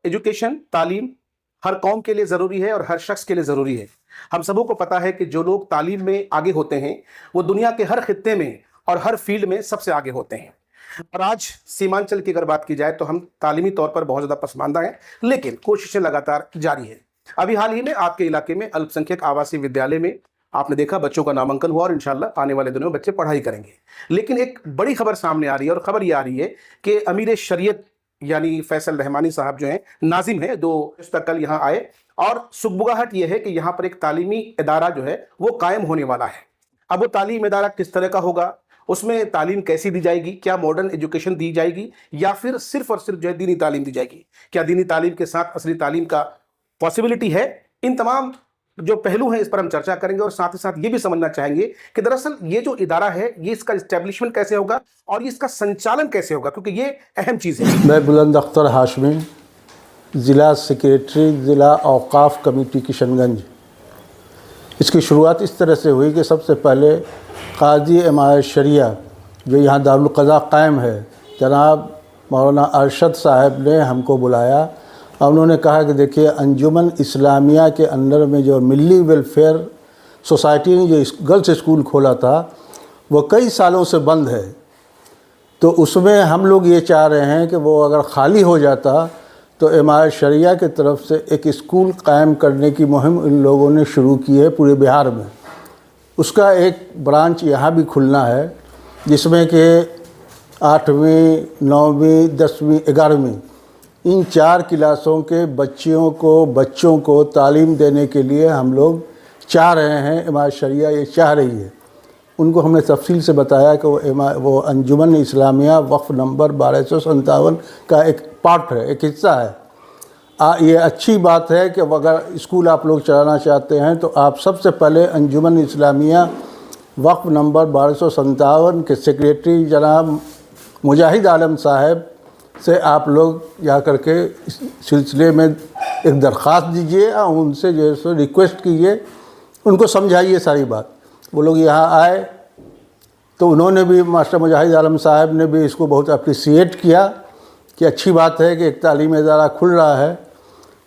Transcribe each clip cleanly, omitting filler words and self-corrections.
Education, तालीम हर कौम के लिए ज़रूरी है और हर शख्स के लिए ज़रूरी है। हम सबों को पता है कि जो लोग तालीम में आगे होते हैं वो दुनिया के हर खित्ते में और हर फील्ड में सबसे आगे होते हैं। और आज सीमांचल की अगर बात की जाए तो हम तालीमी तौर पर बहुत ज़्यादा पसमानदा हैं, लेकिन कोशिशें लगातार जारी हैं। अभी हाल ही में आपके इलाके में अल्पसंख्यक आवासीय विद्यालय में आपने देखा बच्चों का नामांकन हुआ और इंशाल्लाह आने वाले दिनों में बच्चे पढ़ाई करेंगे। लेकिन एक बड़ी खबर सामने आ रही है और खबर ये आ रही है कि अमीर शरीयत यानी फैसल रहमानी साहब जो हैं, नाजिम हैं, 2 तक कल यहाँ आए और सुगबुगाहट ये है कि यहाँ पर एक तालीमी इदारा जो है वो कायम होने वाला है। अब वो तालीम इदारा किस तरह का होगा, उसमें तालीम कैसी दी जाएगी, क्या मॉडर्न एजुकेशन दी जाएगी या फिर सिर्फ और सिर्फ जो है दीनी तालीम दी जाएगी, क्या दीनी तालीम के साथ असली तालीम का पॉसिबिलिटी है, इन तमाम जो पहलू हैं इस पर हम चर्चा करेंगे और साथ ही साथ ये भी समझना चाहेंगे कि दरअसल ये जो इदारा है ये इसका इस्टेब्लिशमेंट कैसे होगा और ये इसका संचालन कैसे होगा, क्योंकि ये अहम चीज़ है। मैं बुलंद अख्तर हाशमी, ज़िला सेक्रेटरी ज़िला औक़ाफ़ कमेटी किशनगंज। इसकी शुरुआत इस तरह से हुई कि सबसे पहले काजी इमारत शरिया जो यहाँ दारुल क़ज़ा कायम है, जनाब मौलाना अरशद साहब ने हमको बुलाया और उन्होंने कहा कि देखिए अंजुमन इस्लामिया के अंदर में जो मिली वेलफेयर सोसाइटी ने जो गर्ल्स स्कूल खोला था वो कई सालों से बंद है, तो उसमें हम लोग ये चाह रहे हैं कि वो अगर ख़ाली हो जाता तो इमारत शरिया की तरफ से एक स्कूल कायम करने की मुहिम इन लोगों ने शुरू की है पूरे बिहार में। उसका एक ब्रांच यहाँ भी खुलना है जिसमें कि 8वीं, 9वीं, 10वीं, 11वीं इन 4 क्लासों के बच्चों को तालीम देने के लिए हम लोग चाह रहे हैं। इमारत शरिया ये चाह रही है। उनको हमने तफसील से बताया कि वो अंजुमन इस्लामिया वक्फ़ नंबर 1257 का एक पार्ट है, एक हिस्सा है। ये अच्छी बात है कि अगर स्कूल आप लोग चलाना चाहते हैं तो आप सबसे पहले अंजुमन इस्लामिया वक्फ़ नंबर 1257 के सेक्रेटरी जनाब मुजाहिद आलम साहब से आप लोग जा कर के इस सिलसिले में एक दरख्वास्त दीजिए और उनसे जो है सो रिक्वेस्ट कीजिए, उनको समझाइए सारी बात। वो लोग यहाँ आए तो उन्होंने भी, मास्टर मुजाहिद आलम साहब ने भी इसको बहुत अप्रिसिएट किया कि अच्छी बात है कि एक तालीमी इदारा खुल रहा है।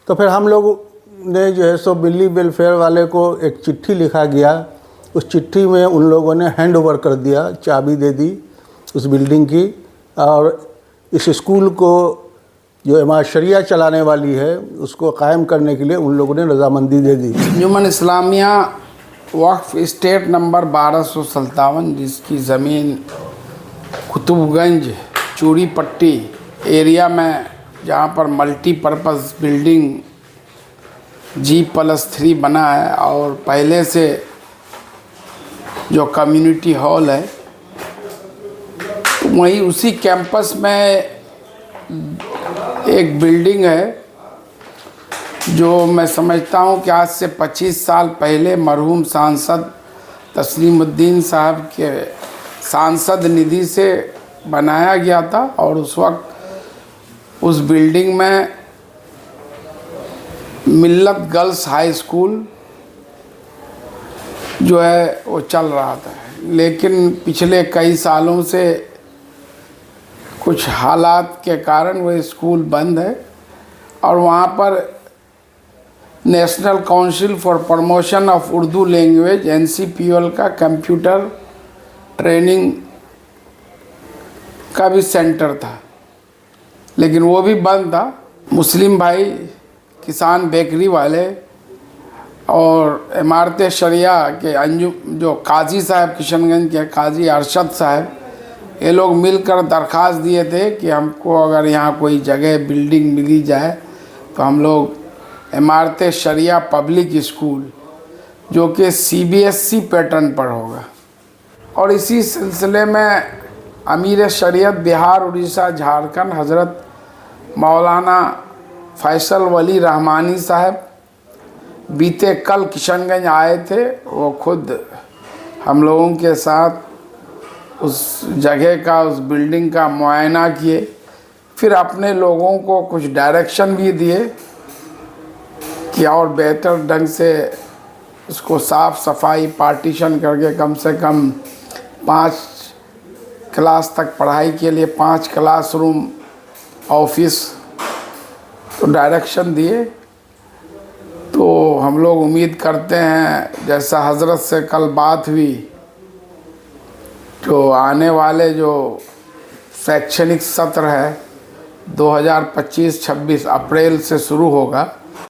तो फिर हम लोग ने जो है सो मिली वेलफेयर वाले को एक चिट्ठी लिखा गया। उस चिट्ठी में उन लोगों ने हैंड ओवर कर दिया, चाबी दे दी उस बिल्डिंग की, और इस स्कूल को जो इमारत शरिया चलाने वाली है उसको कायम करने के लिए उन लोगों ने रजामंदी दे दी। अंजुमन इस्लामिया वक्फ स्टेट नंबर 1257 जिसकी ज़मीन कुतुबगंज चूड़ी पट्टी एरिया में, जहाँ पर मल्टीपर्पज़ बिल्डिंग G+3 बना है और पहले से जो कम्युनिटी हॉल है वहीं उसी कैंपस में एक बिल्डिंग है जो मैं समझता हूँ कि आज से 25 साल पहले मरहूम सांसद तस्लीमुद्दीन साहब के सांसद निधि से बनाया गया था और उस वक्त उस बिल्डिंग में मिल्लत गर्ल्स हाई स्कूल जो है वो चल रहा था। लेकिन पिछले कई सालों से कुछ हालात के कारण वो स्कूल बंद है और वहाँ पर national council for promotion of Urdu language NCPL का कंप्यूटर ट्रेनिंग का भी सेंटर था, लेकिन वो भी बंद था। मुस्लिम भाई किसान बेकरी वाले और इमारत शरिया के जो काजी साहब किशनगंज के काजी अरशद साहब, ये लोग मिलकर दरख्वास्त दिए थे कि हमको अगर यहाँ कोई जगह बिल्डिंग मिली जाए तो हम लोग इमारत शरिया पब्लिक स्कूल जो कि CBSE पैटर्न पर होगा। और इसी सिलसिले में अमीर शरीयत बिहार, उड़ीसा, झारखंड हज़रत मौलाना फैसल वली रहमानी साहब बीते कल किशनगंज आए थे। वो खुद हम लोगों के साथ उस जगह का, उस बिल्डिंग का मुआयना किए, फिर अपने लोगों को कुछ डायरेक्शन भी दिए कि और बेहतर ढंग से उसको साफ़ सफाई पार्टीशन करके कम से कम 5 क्लास तक पढ़ाई के लिए 5 क्लासरूम, ऑफिस तो डायरेक्शन दिए। तो हम लोग उम्मीद करते हैं जैसा हजरत से कल बात हुई, जो आने वाले जो शैक्षणिक सत्र है 2025-26 अप्रैल से शुरू होगा,